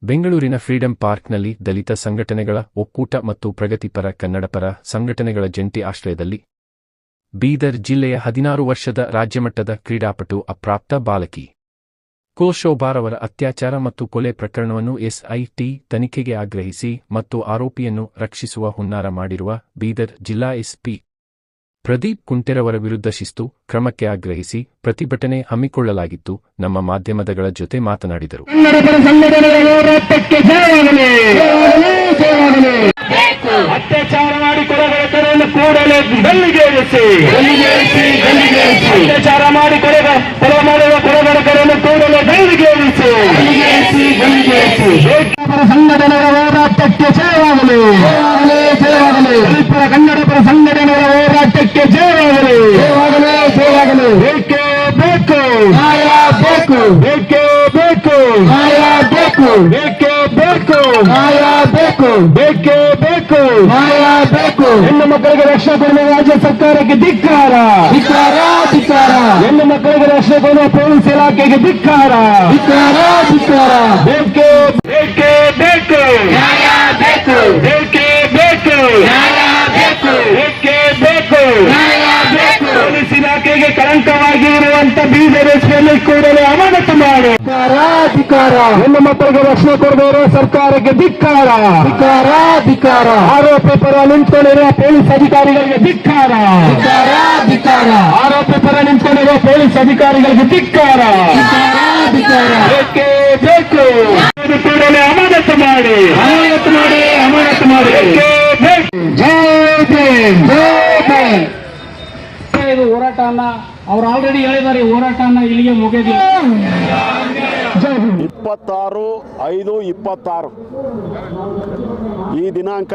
ಬೆಂಗಳೂರಿನ ಫ್ರೀಡಂ ಪಾರ್ಕ್ನಲ್ಲಿ ದಲಿತ ಸಂಘಟನೆಗಳ ಒಕ್ಕೂಟ ಮತ್ತು ಪ್ರಗತಿಪರ ಕನ್ನಡಪರ ಸಂಘಟನೆಗಳ ಜಂಟಿ ಆಶ್ರಯದಲ್ಲಿ ಬೀದರ್ ಜಿಲ್ಲೆಯ 16 ವರ್ಷದ ರಾಜ್ಯಮಟ್ಟದ ಕ್ರೀಡಾಪಟು ಅಪ್ರಾಪ್ತ ಬಾಲಕಿ ಶೋಭಾರವರ ಅತ್ಯಾಚಾರ ಮತ್ತು ಕೊಲೆ ಪ್ರಕರಣವನ್ನು ಎಸ್ಐಟಿ ತನಿಖೆಗೆ ಆಗ್ರಹಿಸಿ ಮತ್ತು ಆರೋಪಿಯನ್ನು ರಕ್ಷಿಸುವ ಹುನ್ನಾರ ಮಾಡಿರುವ ಬೀದರ್ ಜಿಲ್ಲಾ ಎಸ್ಪಿ ಪ್ರದೀಪ್ ಕುಂಟೆರವರ ವಿರುದ್ಧ ಶಿಸ್ತು ಕ್ರಮಕ್ಕೆ ಆಗ್ರಹಿಸಿ ಪ್ರತಿಭಟನೆ ಹಮ್ಮಿಕೊಳ್ಳಲಾಗಿತ್ತು. ನಮ್ಮ ಮಾಧ್ಯಮಗಳ ಜೊತೆ ಮಾತನಾಡಿದರು. ಅತ್ಯಾಚಾರ ಮಾಡಿ ಕೊಲೆಗಳನ್ನು ಕೂಡಲೇ ಗಲ್ಲಿಗೇರಿಸಿ, ಅತ್ಯಾಚಾರ ಮಾಡಿ ಕೊಲೆ ಮಾಡುವ ಕೊಲೆಗಳನ್ನು ಕೂಡಲೇ ಗಲ್ಲಿಗೇರಿಸಿ, ಸಂಘಟನೆಗಳ ಹೋರಾಟಕ್ಕೆ ಜಯವಾಗಲಿ, ಕನ್ನಡಪರ ಸಂಘಟನೆಗಳ ಹೋರಾಟಕ್ಕೆ ಜಯವಾಗಲಿ, ಬೇಕೇ ಬೇಕು ನ್ಯಾಯ ಬೇಕು, ಬೇಕೇ ಬೇಕು ನ್ಯಾಯ ಬೇಕು, ಬೇಕೇ ಬೇಕು ನ್ಯಾಯ ಬೇಕು, ಬೇಕೇ ಬೇಕು ನ್ಯಾಯ ಬೇಕು. ಹೆಣ್ಣು ಮಕ್ಕಳಿಗೆ ರಕ್ಷಣೆ ಕೊಡುವ ರಾಜ್ಯ ಸರ್ಕಾರಕ್ಕೆ ಧಿಕ್ಕಾರ, ಧಿಕ್ಕಾರ, ಧಿಕ್ಕಾರ. ಹೆಣ್ಣು ಮಕ್ಕಳಿಗೆ ರಕ್ಷಣೆ ಕೊಡುವ ಪೊಲೀಸ್ ಇಲಾಖೆಗೆ ಧಿಕ್ಕಾರ, ಧಿಕ್ಕಾರ, ಧಿಕ್ಕಾರ. ಬೇಕೇ ಬೇಕೇ ಬೇಕು ನ್ಯಾಯ ಬೇಕು, ಬೇಕೇ ಬೇಕು ನ್ಯಾಯ ಬೇಕು, ಬೇಕೇ ಬೇಕು ನ್ಯಾಯ ಬೇಕು. ಪೊಲೀಸ್ ಇಲಾಖೆಗೆ ಕಳಂಕವಾಗಿರುವಂತ ಬೀದರ್ ಎಸ್ಪಿಯನ್ನು ಕೂಡಲೇ ಅಮಾನತು ಮಾಡಿ, ಧಿಕ್ಕಾರ. ಹೆಣ್ಣು ಮಕ್ಕಳಿಗೆ ರಕ್ಷಣೆ ಕೊಡಬೇಡ ಸರ್ಕಾರಕ್ಕೆ ಧಿಕ್ಕಾರ, ಧಿಕ್ಕಾರ, ಧಿಕ್ಕಾರ. ಆರೋಪಿ ಪರ ನಿಂತ್ಕೊಂಡಿರುವ ಪೊಲೀಸ್ ಅಧಿಕಾರಿಗಳಿಗೆ ಧಿಕ್ಕಾರ, ಧಿಕ್ಕಾರ, ಧಿಕ್ಕಾರ. ಆರೋಪಿ ಪರ ನಿಂತ್ಕೊಂಡಿರುವ ಪೊಲೀಸ್ ಅಧಿಕಾರಿಗಳಿಗೆ ಧಿಕ್ಕಾರ, ಧಿಕ್ಕಾರ, ಬೇಕೇ ಬೇಕು ಕೂಡಲೇ ಅಮಾನತು ಮಾಡಿ, ಅಮಾನತು ಮಾಡಿ, ಅಮಾನತು ಮಾಡಿ. ಜೈ ಭೀಮ್, ಜೈ ಭೀಮ್. ಇದು ಹೋರಾಟನ ಅವ್ರು ಆಲ್ರೆಡಿ ಹೇಳಿದ್ದಾರೆ, ಹೋರಾಟನ ಇಲ್ಲಿಗೆ ಮುಗಿದಿಲ್ಲ. 26/5/26 ಈ ದಿನಾಂಕ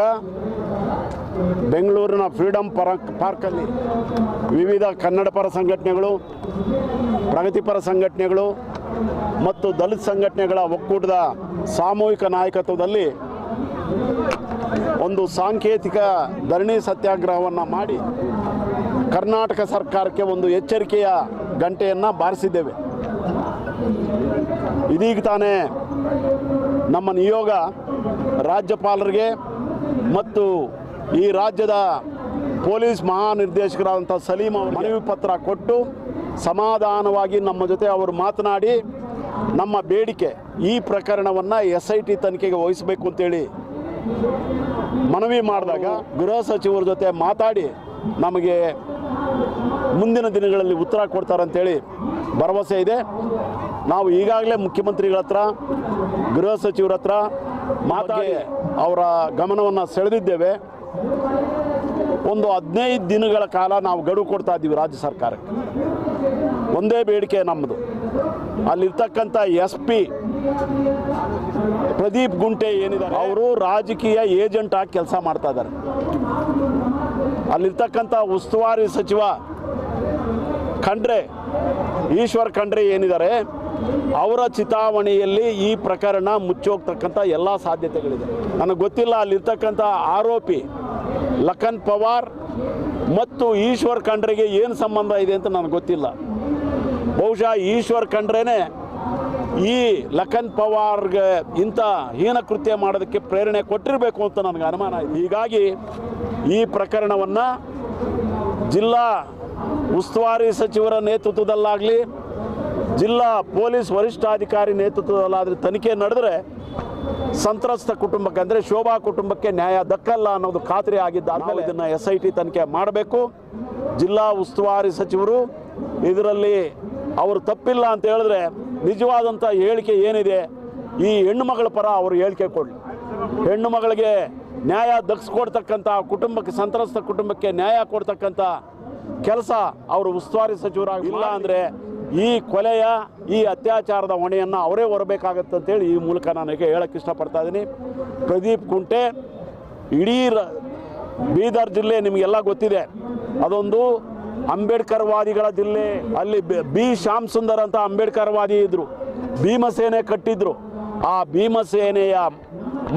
ಬೆಂಗಳೂರಿನ ಫ್ರೀಡಂ ಪಾರ್ಕಲ್ಲಿ ವಿವಿಧ ಕನ್ನಡಪರ ಸಂಘಟನೆಗಳು, ಪ್ರಗತಿಪರ ಸಂಘಟನೆಗಳು ಮತ್ತು ದಲಿತ ಸಂಘಟನೆಗಳ ಒಕ್ಕೂಟದ ಸಾಮೂಹಿಕ ನಾಯಕತ್ವದಲ್ಲಿ ಒಂದು ಸಾಂಕೇತಿಕ ಧರಣಿ ಸತ್ಯಾಗ್ರಹವನ್ನು ಮಾಡಿ ಕರ್ನಾಟಕ ಸರ್ಕಾರಕ್ಕೆ ಒಂದು ಎಚ್ಚರಿಕೆಯ ಗಂಟೆಯನ್ನು ಬಾರಿಸಿದ್ದೇವೆ. ಇದೀಗ ತಾನೇ ನಮ್ಮ ನಿಯೋಗ ರಾಜ್ಯಪಾಲರಿಗೆ ಮತ್ತು ಈ ರಾಜ್ಯದ ಪೊಲೀಸ್ ಮಹಾನಿರ್ದೇಶಕರಾದಂಥ ಸಲೀಂ ಅವರು ಮನವಿ ಪತ್ರ ಕೊಟ್ಟು ಸಮಾಧಾನವಾಗಿ ನಮ್ಮ ಜೊತೆ ಅವರು ಮಾತನಾಡಿ ನಮ್ಮ ಬೇಡಿಕೆ ಈ ಪ್ರಕರಣವನ್ನು SIT ತನಿಖೆಗೆ ವಹಿಸಬೇಕು ಅಂತೇಳಿ ಮನವಿ ಮಾಡಿದಾಗ ಗೃಹ ಸಚಿವರ ಜೊತೆ ಮಾತಾಡಿ ನಮಗೆ ಮುಂದಿನ ದಿನಗಳಲ್ಲಿ ಉತ್ತರ ಕೊಡ್ತಾರಂತೇಳಿ ಭರವಸೆ ಇದೆ. ನಾವು ಈಗಾಗಲೇ ಮುಖ್ಯಮಂತ್ರಿಗಳ ಹತ್ರ, ಗೃಹ ಸಚಿವರ ಹತ್ರ ಮಾತಾಡಿ ಅವರ ಗಮನವನ್ನು ಸೆಳೆದಿದ್ದೇವೆ. ಒಂದು 15 ದಿನಗಳ ಕಾಲ ನಾವು ಗಡುವು ಕೊಡ್ತಾ ಇದ್ದೀವಿ ರಾಜ್ಯ ಸರ್ಕಾರಕ್ಕೆ. ಒಂದೇ ಬೇಡಿಕೆ ನಮ್ಮದು, ಅಲ್ಲಿರ್ತಕ್ಕಂಥ SP ಪ್ರದೀಪ್ ಗುಂಟೆ ಏನಿದ್ದಾರೆ ಅವರು ರಾಜಕೀಯ ಏಜೆಂಟ್ ಆಗಿ ಕೆಲಸ ಮಾಡ್ತಾ ಇದ್ದಾರೆ. ಅಲ್ಲಿರ್ತಕ್ಕಂಥ ಉಸ್ತುವಾರಿ ಸಚಿವ ಈಶ್ವರ್ ಖಂಡ್ರೆ ಏನಿದ್ದಾರೆ ಅವರ ಚಿತಾವಣೆಯಲ್ಲಿ ಈ ಪ್ರಕರಣ ಮುಚ್ಚೋಗ್ತಕ್ಕಂಥ ಎಲ್ಲ ಸಾಧ್ಯತೆಗಳಿದೆ. ನನಗೆ ಗೊತ್ತಿಲ್ಲ ಅಲ್ಲಿರ್ತಕ್ಕಂಥ ಆರೋಪಿ ಲಖನ್ ಪವಾರ್ ಮತ್ತು ಈಶ್ವರ್ ಖಂಡ್ರೆಗೆ ಏನು ಸಂಬಂಧ ಇದೆ ಅಂತ ನನಗೆ ಗೊತ್ತಿಲ್ಲ. ಬಹುಶಃ ಈಶ್ವರ್ ಖಂಡ್ರೆನೇ ಈ ಲಖನ್ ಪವಾರ್ಗೆ ಇಂಥ ಹೀನ ಕೃತ್ಯ ಮಾಡೋದಕ್ಕೆ ಪ್ರೇರಣೆ ಕೊಟ್ಟಿರಬೇಕು ಅಂತ ನನಗೆ ಅನುಮಾನ ಇದೆ. ಹೀಗಾಗಿ ಈ ಪ್ರಕರಣವನ್ನು ಜಿಲ್ಲಾ ಉಸ್ತುವಾರಿ ಸಚಿವರ ನೇತೃತ್ವದಲ್ಲಾಗಲಿ, ಜಿಲ್ಲಾ ಪೊಲೀಸ್ ವರಿಷ್ಠಾಧಿಕಾರಿ ನೇತೃತ್ವದಲ್ಲಾದರೆ ತನಿಖೆ ನಡೆದರೆ ಸಂತ್ರಸ್ತ ಕುಟುಂಬಕ್ಕೆ ಅಂದರೆ ಶೋಭಾ ಕುಟುಂಬಕ್ಕೆ ನ್ಯಾಯ ದಕ್ಕಲ್ಲ ಅನ್ನೋದು ಖಾತ್ರಿ ಆಗಿದ್ದಾದಮೇಲೆ ಇದನ್ನು SIT ತನಿಖೆ ಮಾಡಬೇಕು. ಜಿಲ್ಲಾ ಉಸ್ತುವಾರಿ ಸಚಿವರು ಇದರಲ್ಲಿ ಅವರು ತಪ್ಪಿಲ್ಲ ಅಂತ ಹೇಳಿದ್ರೆ ನಿಜವಾದಂಥ ಹೇಳಿಕೆ ಏನಿದೆ ಈ ಹೆಣ್ಣು ಮಗಳ ಪರ ಅವರು ಹೇಳಿಕೆ ಕೊಡಲಿ. ಹೆಣ್ಣು ಮಗಳಿಗೆ ನ್ಯಾಯ ದಕ್ಕಿಸ್ಕೊಡ್ತಕ್ಕಂಥ ಕುಟುಂಬಕ್ಕೆ, ಸಂತ್ರಸ್ತ ಕುಟುಂಬಕ್ಕೆ ನ್ಯಾಯ ಕೊಡ್ತಕ್ಕಂಥ ಕೆಲಸ ಅವರು ಉಸ್ತುವಾರಿ ಸಚಿವರಾಗಿಲ್ಲ ಅಂದರೆ ಈ ಕೊಲೆಯ, ಈ ಅತ್ಯಾಚಾರದ ಹೊಣೆಯನ್ನು ಅವರೇ ಹೊರಬೇಕಾಗತ್ತೆ ಅಂತೇಳಿ ಈ ಮೂಲಕ ನನಗೆ ಹೇಳಕ್ಕೆ ಇಷ್ಟಪಡ್ತಾ ಇದ್ದೀನಿ. ಪ್ರದೀಪ್ ಕುಂಟೆ ಇಡೀ ಬೀದರ್ ಜಿಲ್ಲೆ ನಿಮಗೆಲ್ಲ ಗೊತ್ತಿದೆ, ಅದೊಂದು ಅಂಬೇಡ್ಕರ್ವಾದಿಗಳ ಜಿಲ್ಲೆ. ಅಲ್ಲಿ ಬಿ ಶ್ಯಾಮ್ ಸುಂದರ್ ಅಂತ ಅಂಬೇಡ್ಕರ್ವಾದಿ ಇದ್ದರು, ಭೀಮಸೇನೆ ಕಟ್ಟಿದ್ರು. ಆ ಭೀಮಸೇನೆಯ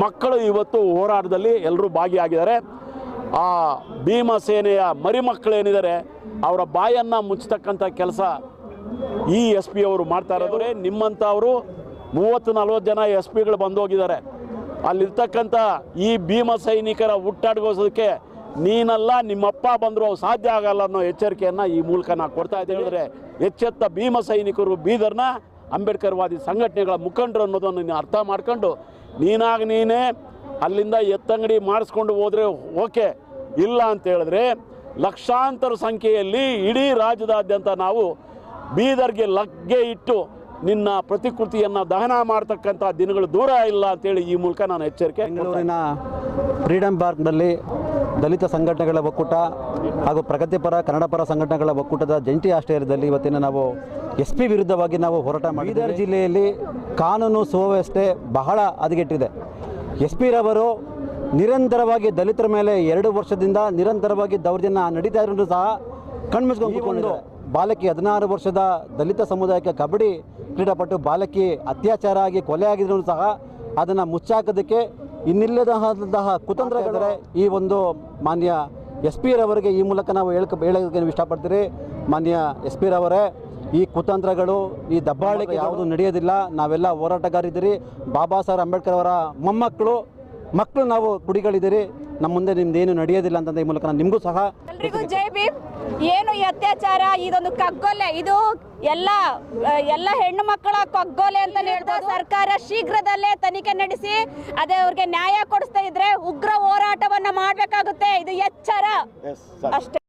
ಮಕ್ಕಳು ಇವತ್ತು ಹೋರಾಟದಲ್ಲಿ ಎಲ್ಲರೂ ಭಾಗಿಯಾಗಿದ್ದಾರೆ. ಆ ಭೀಮಸೇನೆಯ ಮರಿಮಕ್ಕಳೇನಿದ್ದಾರೆ ಅವರ ಬಾಯನ್ನು ಮುಚ್ಚತಕ್ಕಂಥ ಕೆಲಸ ಈ SP ಅವರು ಮಾಡ್ತಾ ಇರೋದ್ರೆ, ನಿಮ್ಮಂಥವರು 30-40 ಜನ ಎಸ್ ಪಿಗಳು ಬಂದೋಗಿದ್ದಾರೆ. ಅಲ್ಲಿರ್ತಕ್ಕಂಥ ಈ ಭೀಮ ಸೈನಿಕರ ಹುಟ್ಟಾಡ್ಗೋಸೋದಕ್ಕೆ ನೀನಲ್ಲ ನಿಮ್ಮಪ್ಪ ಬಂದರೂ ಸಾಧ್ಯ ಆಗಲ್ಲ ಅನ್ನೋ ಎಚ್ಚರಿಕೆಯನ್ನು ಈ ಮೂಲಕ ನಾನು ಕೊಡ್ತಾ ಇದ್ದೆ. ಹೇಳಿದ್ರೆ ಎಚ್ಚೆತ್ತ ಭೀಮ ಸೈನಿಕರು ಬೀದರ್ನ ಅಂಬೇಡ್ಕರ್ವಾದಿ ಸಂಘಟನೆಗಳ ಮುಖಂಡರು ಅನ್ನೋದನ್ನು ನೀನು ಅರ್ಥ ಮಾಡ್ಕೊಂಡು ನೀನೇ ಅಲ್ಲಿಂದ ಎತ್ತಂಗಡಿ ಮಾಡಿಸ್ಕೊಂಡು ಹೋದರೆ ಓಕೆ, ಇಲ್ಲ ಅಂತ ಹೇಳಿದ್ರೆ ಲಕ್ಷಾಂತರ ಸಂಖ್ಯೆಯಲ್ಲಿ ಇಡೀ ರಾಜ್ಯದಾದ್ಯಂತ ನಾವು ಬೀದರ್ಗೆ ಲಗ್ಗೆ ಇಟ್ಟು ನಿನ್ನ ಪ್ರತಿಕೃತಿಯನ್ನು ದಹನ ಮಾಡ್ತಕ್ಕಂಥ ದಿನಗಳು ದೂರ ಇಲ್ಲ ಅಂತೇಳಿ ಈ ಮೂಲಕ ನಾನು ಎಚ್ಚರಿಕೆ. ಬೆಂಗಳೂರಿನ ಫ್ರೀಡಂ ಪಾರ್ಕ್ನಲ್ಲಿ ದಲಿತ ಸಂಘಟನೆಗಳ ಒಕ್ಕೂಟ ಹಾಗೂ ಪ್ರಗತಿಪರ ಕನ್ನಡಪರ ಸಂಘಟನೆಗಳ ಒಕ್ಕೂಟದ ಜಂಟಿ ಆಶ್ರಯದಲ್ಲಿ ಇವತ್ತಿನ ನಾವು SP ವಿರುದ್ಧವಾಗಿ ನಾವು ಹೋರಾಟ ಮಾಡಿ ಬೀದರ್ ಜಿಲ್ಲೆಯಲ್ಲಿ ಕಾನೂನು ಸುವ್ಯವಸ್ಥೆ ಬಹಳ ಹದಗೆಟ್ಟಿದೆ. SP ರವರು ನಿರಂತರವಾಗಿ ದಲಿತರ ಮೇಲೆ 2 ವರ್ಷದಿಂದ ನಿರಂತರವಾಗಿ ದೌರ್ಜನ್ಯ ನಡೀತಾ ಇರೋದು ಸಹ ಕಣ್ಮುಚ್ಕೊಂಡು ಬಾಲಕಿ 16 ವರ್ಷದ ದಲಿತ ಸಮುದಾಯಕ್ಕೆ ಕಬಡ್ಡಿ ಕ್ರೀಡಾಪಟು ಬಾಲಕಿ ಅತ್ಯಾಚಾರ ಆಗಿ ಕೊಲೆ ಆಗಿದ್ರು ಸಹ ಅದನ್ನು ಮುಚ್ಚಾಕೋದಕ್ಕೆ ಇನ್ನಿಲ್ಲದಂತಹ ಕುತಂತ್ರಗಳಿದ್ರೆ ಈ ಒಂದು ಮಾನ್ಯ SP ರವರಿಗೆ ಈ ಮೂಲಕ ನಾವು ಹೇಳೋದಕ್ಕೆ ಇಷ್ಟಪಡ್ತೀರಿ. ಮಾನ್ಯ SP ರವರೇ, ಈ ಕುತಂತ್ರಗಳು ಈ ದಬ್ಬಾಳಿಕೆ ಯಾವುದು ನಡೆಯೋದಿಲ್ಲ. ನಾವೆಲ್ಲ ಹೋರಾಟಗಾರಿದ್ದೀರಿ. ಬಾಬಾ ಸಾಹೇಬ್ ಅಂಬೇಡ್ಕರ್ ಅವರ ಮಕ್ಕಳು ನಾವು ಕುಡಿಗಳಿದ್ದೀರಿ. ನಮ್ಮ ಮುಂದೆ ನಿಮ್ದೇನು ನಡೆಯೋದಿಲ್ಲ ಅಂತ ಈ ಮೂಲಕ ನಾನು ನಿಮಗೂ ಸಹ ಎಲ್ರಿಗೂ ಜೈ ಭೀಮ್. ಏನು ಈ ಅತ್ಯಾಚಾರ, ಇದೊಂದು ಕಗ್ಗೊಲೆ, ಇದು ಎಲ್ಲ ಹೆಣ್ಣು ಮಕ್ಕಳ ಕಗ್ಗೊಲೆ ಅಂತ ಹೇಳ್ಬೋದು. ಸರ್ಕಾರ ಶೀಘ್ರದಲ್ಲೇ ತನಿಖೆ ನಡೆಸಿ ಅದೇ ಅವ್ರಿಗೆ ನ್ಯಾಯ ಕೊಡಿಸ್ತಾ ಇದ್ರೆ ಉಗ್ರ ಹೋರಾಟವನ್ನ ಮಾಡಬೇಕಾಗುತ್ತೆ. ಇದು ಎಚ್ಚರ ಅಷ್ಟೇ.